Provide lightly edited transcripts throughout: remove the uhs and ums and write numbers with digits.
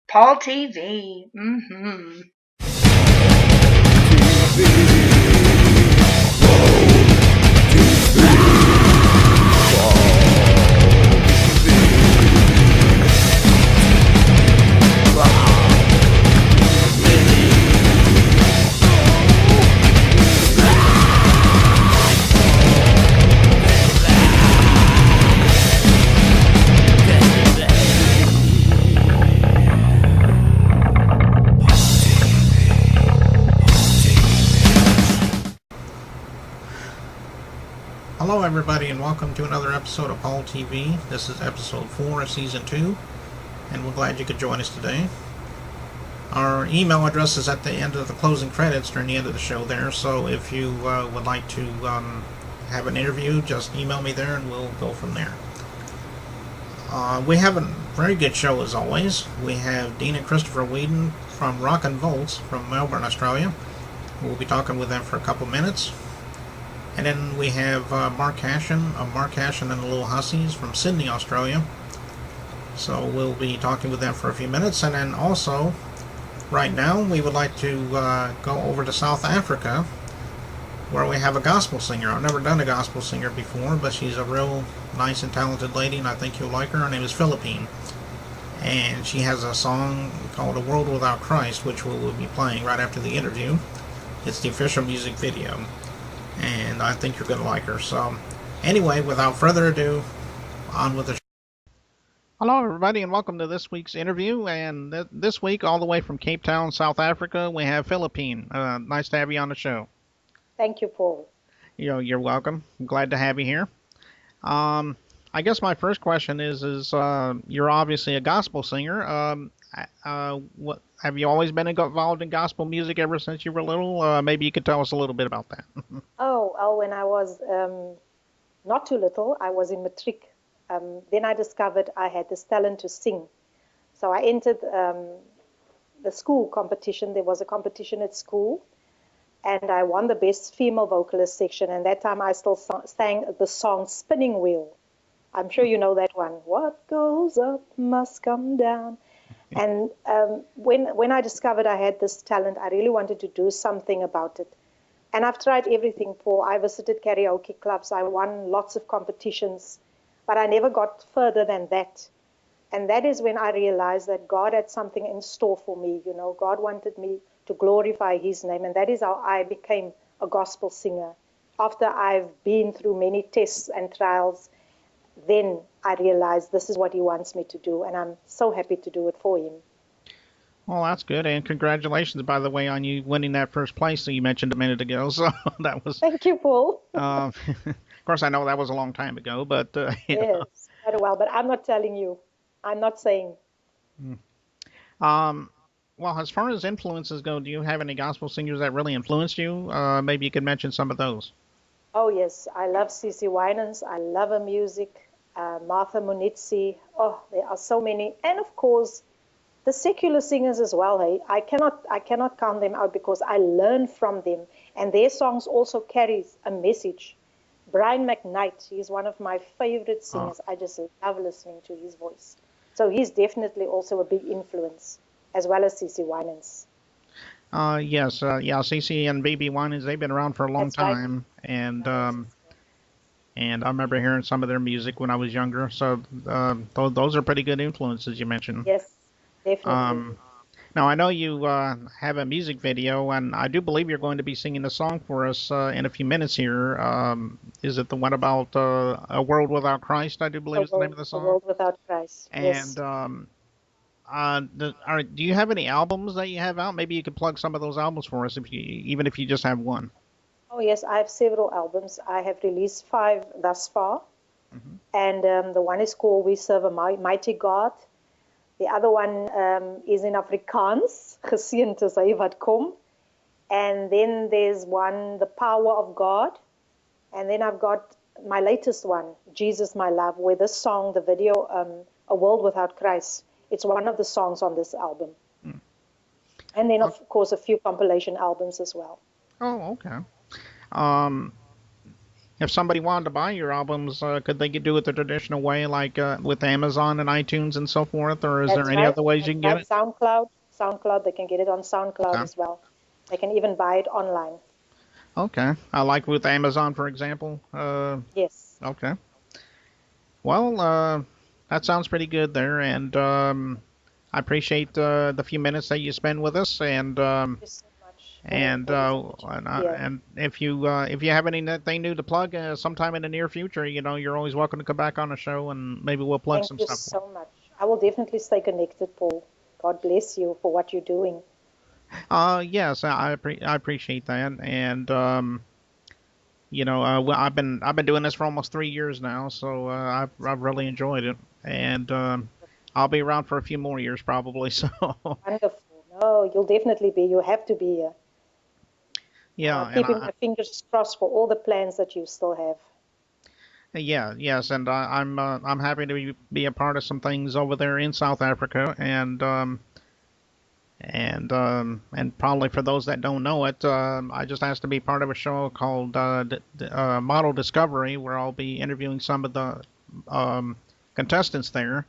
Paul TV. Mm-hmm. Hello everybody and welcome to another episode of Paul TV. This is episode 4 of season 2 and we're glad you could join us today. Our email address is at the end of the closing credits during the end of the show there, so if you would like to have an interview, just email me there and we'll go from there. We have a very good show as always. We have Dean and Christopher Whedon from Rockin Volts from Melbourne, Australia. We'll be talking with them for a couple minutes. And then we have Mark Cashin of Mark Cashin and the Little Hussies from Sydney, Australia. So we'll be talking with them for a few minutes. And then also, right now, we would like to go over to South Africa, where we have a gospel singer. I've never done a gospel singer before, but she's a real nice and talented lady, and I think you'll like her. Her name is Phillipine. And she has a song called A World Without Christ, which we will be playing right after the interview. It's the official music video. And I think you're going to like her. So, anyway, without further ado, on with the show. Hello, everybody, and welcome to this week's interview. And this week, all the way from Cape Town, South Africa, we have Phillipine. Nice to have you on the show. Thank you, Paul. You're welcome. I'm glad to have you here. I guess my first question is you're obviously a gospel singer. What have you always been involved in gospel music ever since you were little? Maybe you could tell us a little bit about that. When I was not too little, I was in matric. Then I discovered I had this talent to sing. So I entered the school competition. There was a competition at school, and I won the best female vocalist section. And that time I still sang the song Spinning Wheel. I'm sure you know that one. What goes up must come down. And when I discovered I had this talent, I really wanted to do something about it. And I've tried everything, Paul. I visited karaoke clubs. I won lots of competitions, but I never got further than that. And that is when I realized that God had something in store for me. You know, God wanted me to glorify His name. And that is how I became a gospel singer. After I've been through many tests and trials, then I realized this is what He wants me to do, and I'm so happy to do it for Him. Well, that's good, and congratulations, by the way, on you winning that first place that you mentioned a minute ago. So that was. Thank you, Paul. Of course, I know that was a long time ago, but yes, quite a while. But I'm not telling you. I'm not saying. Well, as far as influences go, do you have any gospel singers that really influenced you? Maybe you could mention some of those. Oh yes, I love CC Winans. I love her music. Martha Munitsi. Oh, there are so many, and of course, the secular singers as well. Hey, I cannot count them out because I learn from them, and their songs also carries a message. Brian McKnight, he's one of my favorite singers. I just love listening to his voice. So he's definitely also a big influence, as well as CC Winans. Yes, CC and BB Winans, they've been around for a long time, right. And I remember hearing some of their music when I was younger. So those are pretty good influences you mentioned. Yes, definitely. Now, I know you have a music video, and I do believe you're going to be singing a song for us in a few minutes here. Is it the one about A World Without Christ, I do believe is the name of the song? A World Without Christ, yes. And do you have any albums that you have out? Maybe you could plug some of those albums for us, even if you just have one. Oh, yes, I have several albums. I have released 5 thus far. Mm-hmm. And the one is called We Serve a Mighty God. The other one is in Afrikaans, Geseend is hy wat kom. And then there's one, The Power of God. And then I've got my latest one, Jesus My Love, where this song, the video, A World Without Christ, it's one of the songs on this album. Mm. And then, of course, a few compilation albums as well. Oh, okay. if somebody wanted to buy your albums, could they do it the traditional way, like with Amazon and iTunes and so forth, or is there That's any right. other ways you That's can get right. it? SoundCloud, they can get it on SoundCloud Okay. as well. They can even buy it online. Okay. I like with Amazon, for example. Yes. Okay. Well, that sounds pretty good there, and I appreciate the few minutes that you spend with us, Thank you so much for this opportunity here. and if you have anything new to plug sometime in the near future, you're always welcome to come back on the show, and maybe we'll plug Thank some you stuff. so much. I will definitely stay connected, Paul. God bless you for what you're doing. Yes, I appreciate that, and I've been doing this for almost 3 years now, so I've really enjoyed it, and I'll be around for a few more years probably. So Wonderful. No, you'll definitely be. You have to be here. yeah, and Keeping my fingers crossed for all the plans that you still have. yes, and I'm happy to be a part of some things over there in South Africa, and probably for those that don't know it, I just asked to be part of a show called Model Discovery, where I'll be interviewing some of the contestants there,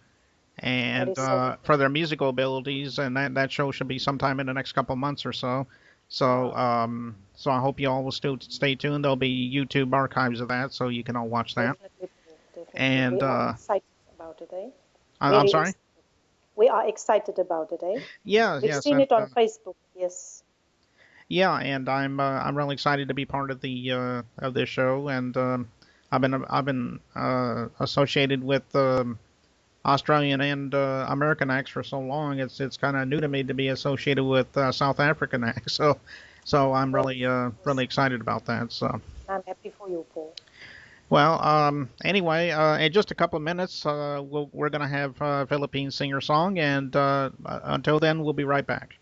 That and is so for wonderful. their musical abilities, and that show should be sometime in the next couple months or so. So Wow. so I hope you all will still stay tuned. There'll be YouTube archives of that, so you can all watch that. Definitely, Paul. Definitely. And We are excited about it, eh? I'm Very sorry. excited. We are excited about it, eh? Yeah, We've yes, seen and it on Facebook. Yes. yeah, and I'm really excited to be part of the of this show, and I've been associated with Australian and American acts for so long. It's kind of new to me to be associated with South African acts. So I'm Yes. really Yes. excited about that. So I'm happy for you, Paul. well, anyway, in just a couple of minutes, we're gonna have Philippine singer song, and until then, we'll be right back.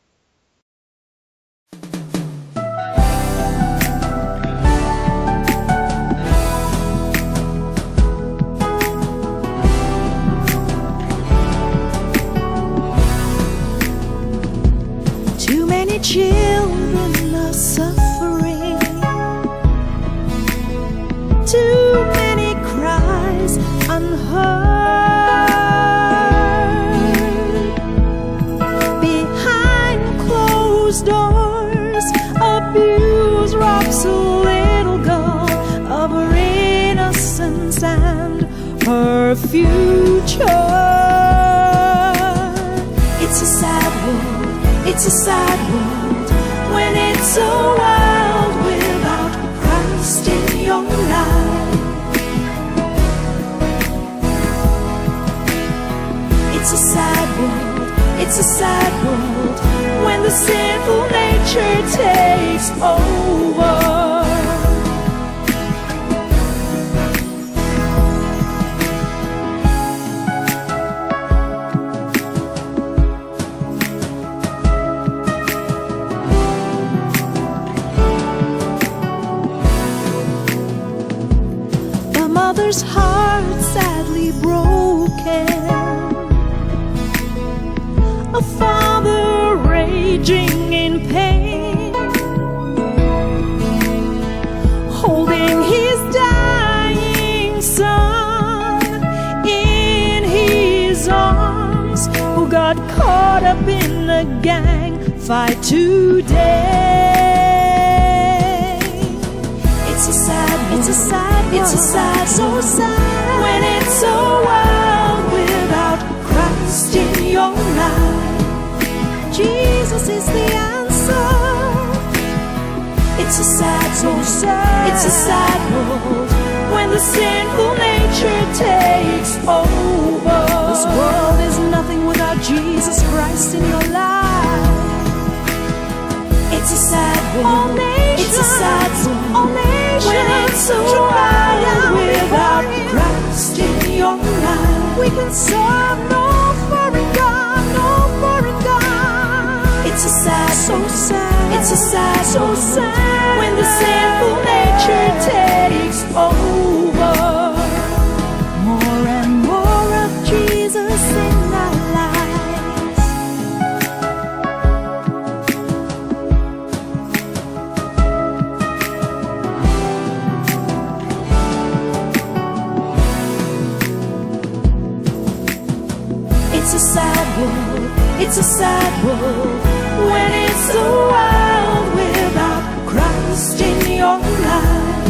Too many children are suffering. Too many cries unheard. Behind closed doors, abuse robs a little girl of her innocence and her future. It's a sad world. It's a sad world when it's a world without Christ in your life. It's a sad world, it's a sad world when the sinful nature takes over. Mother's heart sadly broken, a father raging in pain, holding his dying son in his arms, who got caught up in a gang fight today. It's a sad world. It's a sad world. It's a sad, so sad when it's a world without Christ in your life. Jesus is the answer. It's a sad, so sad. It's a sad world when the sinful nature takes over. This world is nothing without Jesus Christ in your life. It's a sad world. All nations, it's a sad world. All nations, when it's a world without Christ in your life. We can serve no foreign God, no foreign God. It's a sad, so sad. It's a sad, so sad when the sinful nature takes over. More and more of Jesus in our lives. world when it's so wild without Christ in your life.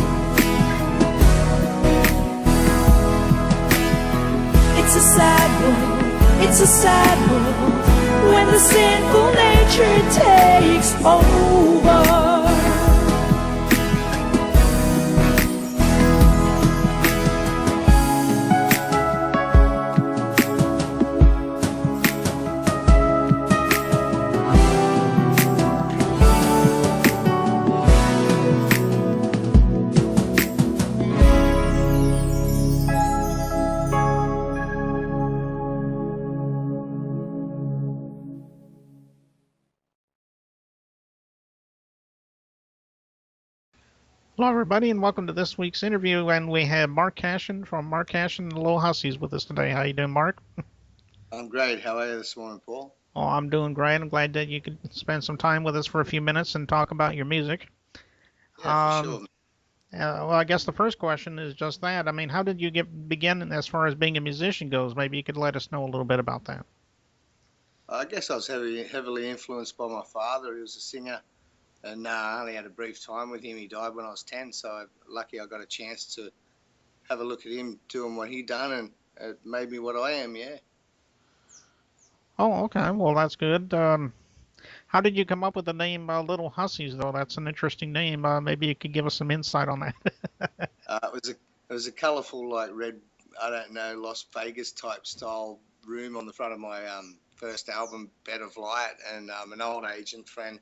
It's a sad world, it's a sad world when the sinful nature takes over. Hello, everybody, and welcome to this week's interview. And we have Mark Cashin from Mark Cashin and the Little Hussies with us today. How you doing, Mark? I'm great. How are you this morning, Paul? Oh, I'm doing great. I'm glad that you could spend some time with us for a few minutes and talk about your music. Yeah, for sure. Well, I guess the first question is just that. I mean, how did you begin as far as being a musician goes? Maybe you could let us know a little bit about that. I guess I was heavily influenced by my father. He was a singer, and I only had a brief time with him. He died when I was 10, so lucky I got a chance to have a look at him doing what he done, and it made me what I am, yeah. Oh, okay. Well, that's good. How did you come up with the name Little Hussies, though? That's an interesting name. Maybe you could give us some insight on that. It was a colourful, like red, I don't know, Las Vegas type style room on the front of my first album, Bed of Light, and an old agent friend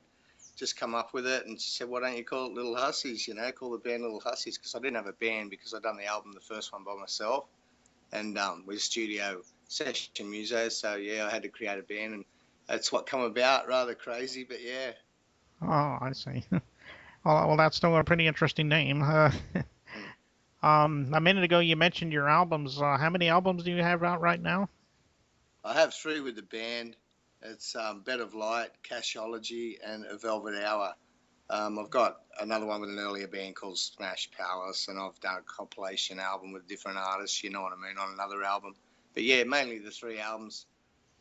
just come up with it, and she said, why don't you call it Little Hussies, call the band Little Hussies, because I didn't have a band because I'd done the album, the first one, by myself, and with studio session music, so yeah, I had to create a band, and that's what come about, rather crazy, but yeah. Oh, I see. Well, that's still a pretty interesting name. A minute ago you mentioned your albums. How many albums do you have out right now? I have 3 with the band. It's Bed of Light, Cashology, and A Velvet Hour. I've got another one with an earlier band called Smash Palace, and I've done a compilation album with different artists, you know what I mean, on another album. But yeah, mainly the 3 albums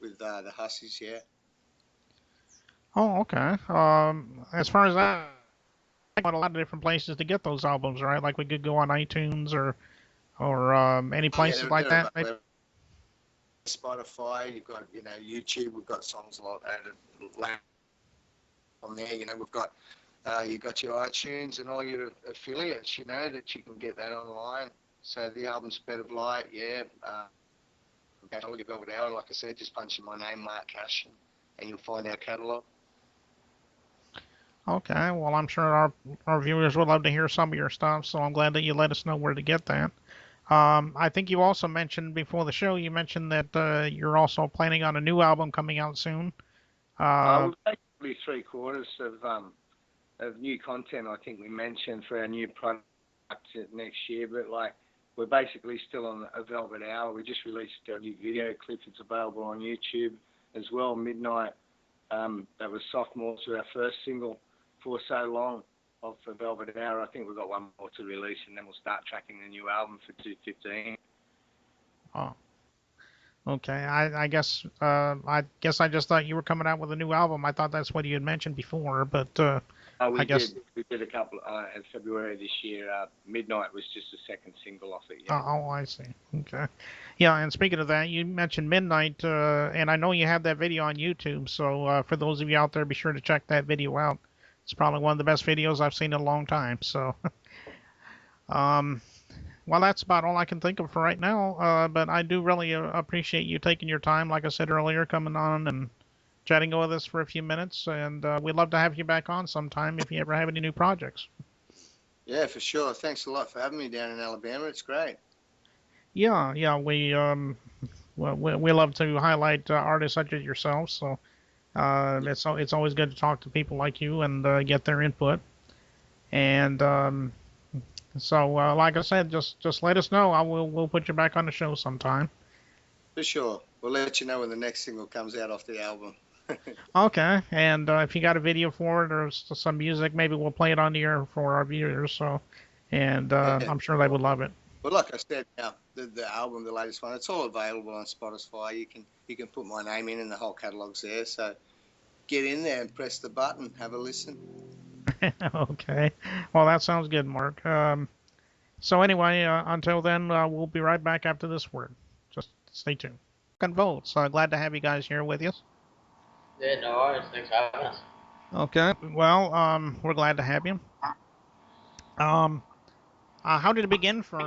with the Hussies, yeah. Oh, okay. As far as that, I got a lot of different places to get those albums, right? Like we could go on iTunes or any Oh, yeah, places like they're that. Maybe? Spotify, you've got, YouTube, we've got songs a lot added on there, we've got, you've got your iTunes and all your affiliates, that you can get that online. So the album's Bed of Light, yeah. All your Velvet Hour, like I said, just punch in my name, Mark Cashin, and you'll find our catalogue. Okay. Well, I'm sure our viewers would love to hear some of your stuff, so I'm glad that you let us know where to get that. I think you also mentioned before the show, you mentioned that you're also planning on a new album coming out soon. We'll basically 3/4 of new content, I think we mentioned, for our new product next year, but we're basically still on A Velvet Hour. We just released our new video clip. It's available on YouTube as well, Midnight. That was sophomore to our first single for so long of A Velvet Hour. I think we've got one more to release, and then we'll start tracking the new album for 2015. Oh, okay. I guess I just thought you were coming out with a new album. I thought that's what you had mentioned before, but We I guess. did a couple in February this year. Midnight was just the second single off it. Yeah. Oh, I see. Okay. Yeah, and speaking of that, you mentioned Midnight, and I know you have that video on YouTube. So for those of you out there, be sure to check that video out. It's probably one of the best videos I've seen in a long time. So, well, that's about all I can think of for right now. But I do really appreciate you taking your time, like I said earlier, coming on and chatting with us for a few minutes. And we'd love to have you back on sometime if you ever have any new projects. Yeah, for sure. Thanks a lot for having me down in Alabama. It's great. Yeah, we love to highlight artists such as yourself. So it's always good to talk to people like you and get their input. And so, like I said, just let us know. We'll put you back on the show sometime. For sure. We'll let you know when the next single comes out off the album. Okay, and if you got a video for it or some music, maybe we'll play it on the air for our viewers. So, and I'm sure they would love it. But like I said, the album, the latest one, it's all available on Spotify. You can put my name in, and the whole catalogue's there. So get in there and press the button, have a listen. Okay. Well, that sounds good, Mark. So anyway, until then, we'll be right back after this word. Just stay tuned. Rockin Volts. Glad to have you guys here with us. Yeah, no worries. Thanks for having us. Okay. Well, we're glad to have you. How did it begin for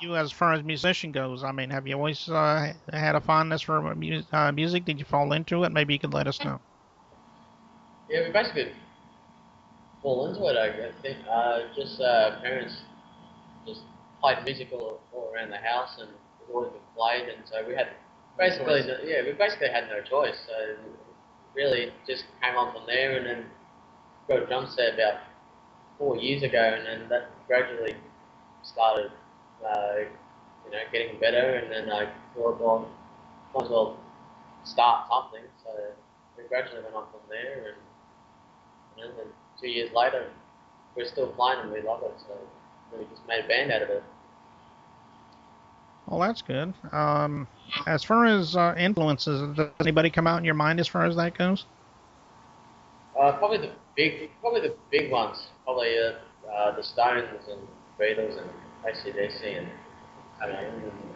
you as far as musician goes? I mean, have you always had a fondness for music? Did you fall into it? Maybe you could let us know. Yeah, we basically fall into it, I think. Just parents just played music all around the house, and it's always been played, and so we had we basically had no choice. So really just came on from there, and then got a drum set about 4 years ago, and then that gradually started, getting better, and then I thought, well, might as well start something. So we gradually went on from there, and then 2 years later, we're still playing and we love it. So we just made a band out of it. Well, that's good. As far as influences, does anybody come out in your mind as far as that goes? Probably the big ones. Probably the Stones and Beatles and AC/DC and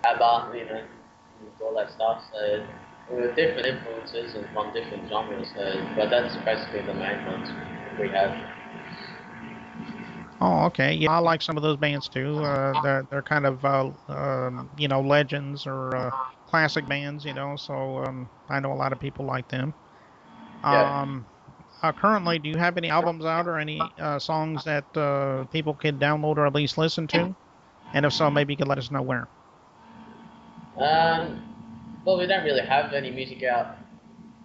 ABBA, and all that stuff. So there were different influences and from different genres. So, but that's basically the main ones we have. Oh, okay. Yeah, I like some of those bands too. They're kind of legends or classic bands. So I know a lot of people like them. Yeah. Currently, do you have any albums out or any songs that people could download or at least listen to? And if so, maybe you could let us know where. Well, we don't really have any music out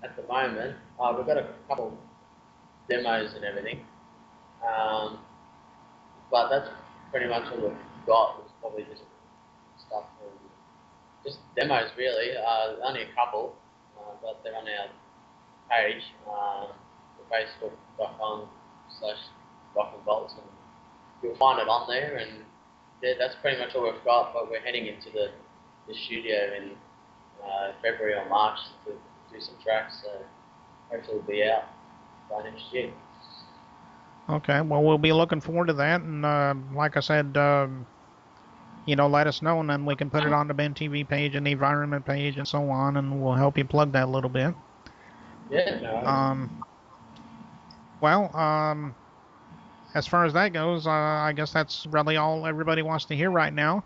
at the moment. We've got a couple demos and everything. But that's pretty much all we've got. It's probably just stuff from just demos, really. Only a couple, but they're on our page, facebook.com/Rockin Volts, and you'll find it on there. And yeah, that's pretty much all we've got. But we're heading into the studio in February or March to do some tracks. So hopefully it'll be out by next year. Okay, well, we'll be looking forward to that. And like I said, let us know, and then we can put it on the Ben TV page and the environment page and so on, and we'll help you plug that a little bit. Yeah, no. Well, as far as that goes, I guess that's really all everybody wants to hear right now.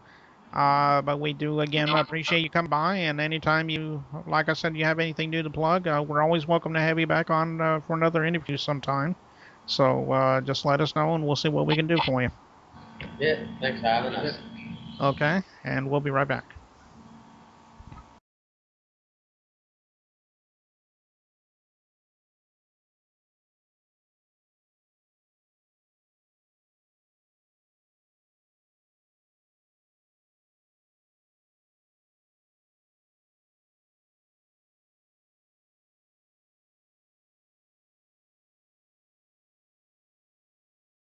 But we do, again, appreciate you coming by, and anytime you, like I said, you have anything new to plug, we're always welcome to have you back on for another interview sometime. So just let us know, and we'll see what we can do for you. Yeah, thanks for having us. Okay, and we'll be right back.